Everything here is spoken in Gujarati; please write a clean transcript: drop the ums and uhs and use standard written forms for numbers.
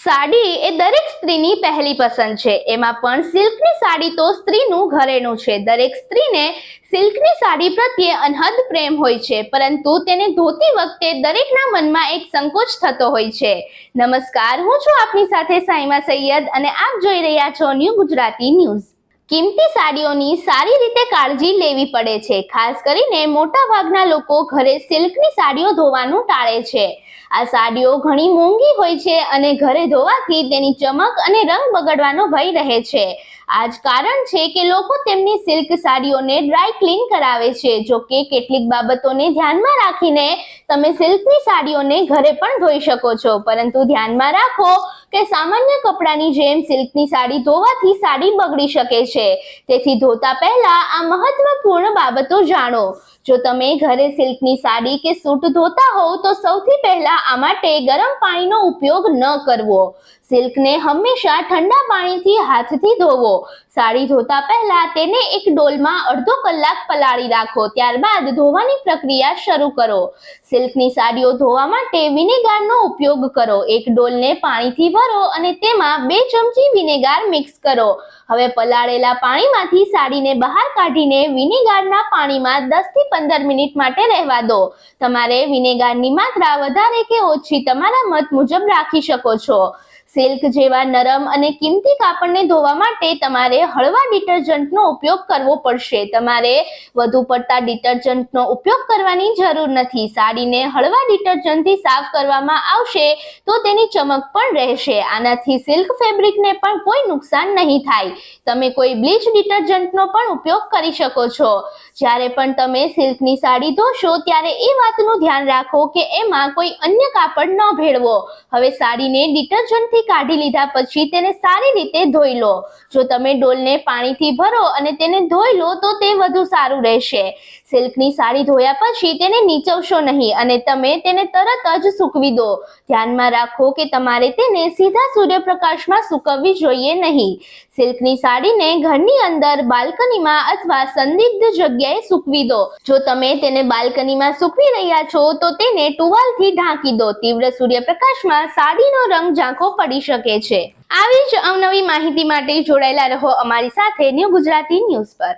સાડી એ દરેક સ્ત્રીની પહેલી પસંદ છે। એમાં પણ સિલ્કની સાડી તો સ્ત્રીનું ઘરેણું છે। દરેક સ્ત્રીને સિલ્કની સાડી પ્રત્યે અનહદ પ્રેમ હોય છે, પરંતુ તેને ધોતી વખતે દરેકના મનમાં એક સંકોચ થતો હોય છે। નમસ્કાર, હું છું આપની સાથે સાઈમા સૈયદ અને આપ જોઈ રહ્યા છો ન્યૂ ગુજરાતી ન્યૂઝ। કિંમતી સાડીઓની સારી રીતે કાળજી લેવી પડે છે। ખાસ કરીને મોટા ભાગના લોકો ઘરે સિલ્કની સાડીઓ ધોવાનું ટાળે છે। આ સાડીઓ ઘણી મોંઘી હોય છે અને ઘરે ધોવાથી તેની ચમક અને રંગ બગડવાનો ભય રહે છે। આ જ કારણ છે કે લોકો તેમની સિલ્ક સાડીઓને ડ્રાય ક્લીન કરાવે છે। જો કે કેટલીક બાબતોને ધ્યાનમાં રાખીને તમે સિલ્કની સાડીઓને ઘરે પણ ધોઈ શકો છો, પરંતુ ધ્યાનમાં રાખો કે સામાન્ય કપડાની જેમ સિલ્કની સાડી ધોવાથી સાડી બગડી શકે છે। તેથી ધોતા પહેલા આ મહત્વપૂર્ણ બાબતો જાણો। જો તમે ઘરે સિલ્કની સાડી કે સૂટ ધોતા હોવ તો સૌથી પહેલા આ માટે ગરમ પાણીનો ઉપયોગ ન કરવો। સિલ્કને હંમેશા ઠંડા પાણીથી હાથથી ધોવો। સાડી ધોતા પહેલા તેને એક ડોલમાં અડધો કલાક પલાળી રાખો, ત્યારબાદ ધોવાની પ્રક્રિયા શરૂ કરો। સિલ્કની સાડીઓ ધોવા માટે વિનેગારનો ઉપયોગ કરો। એક ડોલને પાણીથી ભરો અને તેમાં 2 ચમચી વિનેગાર મિક્સ કરો। હવે પલાળેલા પાણીમાંથી સાડીને બહાર કાઢીને વિનેગારના પાણીમાં 10 થી 15 મિનિટ માટે રહેવા દો। તમારે વિનેગારની માત્રા વધારે કે ઓછી તમારા મત મુજબ રાખી શકો છો। સિલ્ક જેવા નરમ અને કિંમતી કાપડને ધોવા માટે તમારે હળવા ડિટર્જન્ટનો ઉપયોગ કરવો પડશે। તમારે વધુ પડતા ડિટર્જન્ટનો ઉપયોગ કરવાની જરૂર નથી। સાડીને હળવા ડિટર્જન્ટથી સાફ કરવામાં આવશે તો તેની ચમક પણ રહેશે। આનાથી સિલ્ક ફેબ્રિકને પણ કોઈ નુકસાન નહીં થાય। તમે કોઈ બ્લીચ ડિટર્જન્ટનો પણ ઉપયોગ કરી શકો છો। જ્યારે પણ તમે સિલ્કની સાડી ધોશો ત્યારે એ વાતનું ધ્યાન રાખો કે એમાં કોઈ અન્ય કાપડ ન ભેળવો। હવે સાડીને ડિટર્જન્ટથી કાઢી લીધા પછી તેને સારી રીતે ધોઈ લો। જો તમે ડોલને પાણીથી ભરો અને તેને ધોઈ લો તો તે વધુ સારું રહેશે। સિલ્કની સાડી ધોયા પછી તેને નીચવશો નહીં અને તમે તેને તરત જ સૂકવી દો। ધ્યાનમાં રાખો કે તમારે તેને સીધા સૂર્યપ્રકાશમાં સૂકવવી જોઈએ નહીં। સિલ્કની સાડીને ઘરની અંદર, બાલ્કનીમાં અથવા સંદિગ્ધ જગ્યાએ સૂકવી દો। જો તમે તેને બાલ્કનીમાં સૂકવી રહ્યા છો તો તેને ટુવાલથી ઢાંકી દો। તીવ્ર સૂર્યપ્રકાશમાં સાડીનો રંગ ઝાંખો પડી શકે છે। આવી જ અવનવી માહિતી માટે જોડાયેલા રહો અમારી સાથે ન્યૂ ગુજરાતી ન્યૂઝ પર।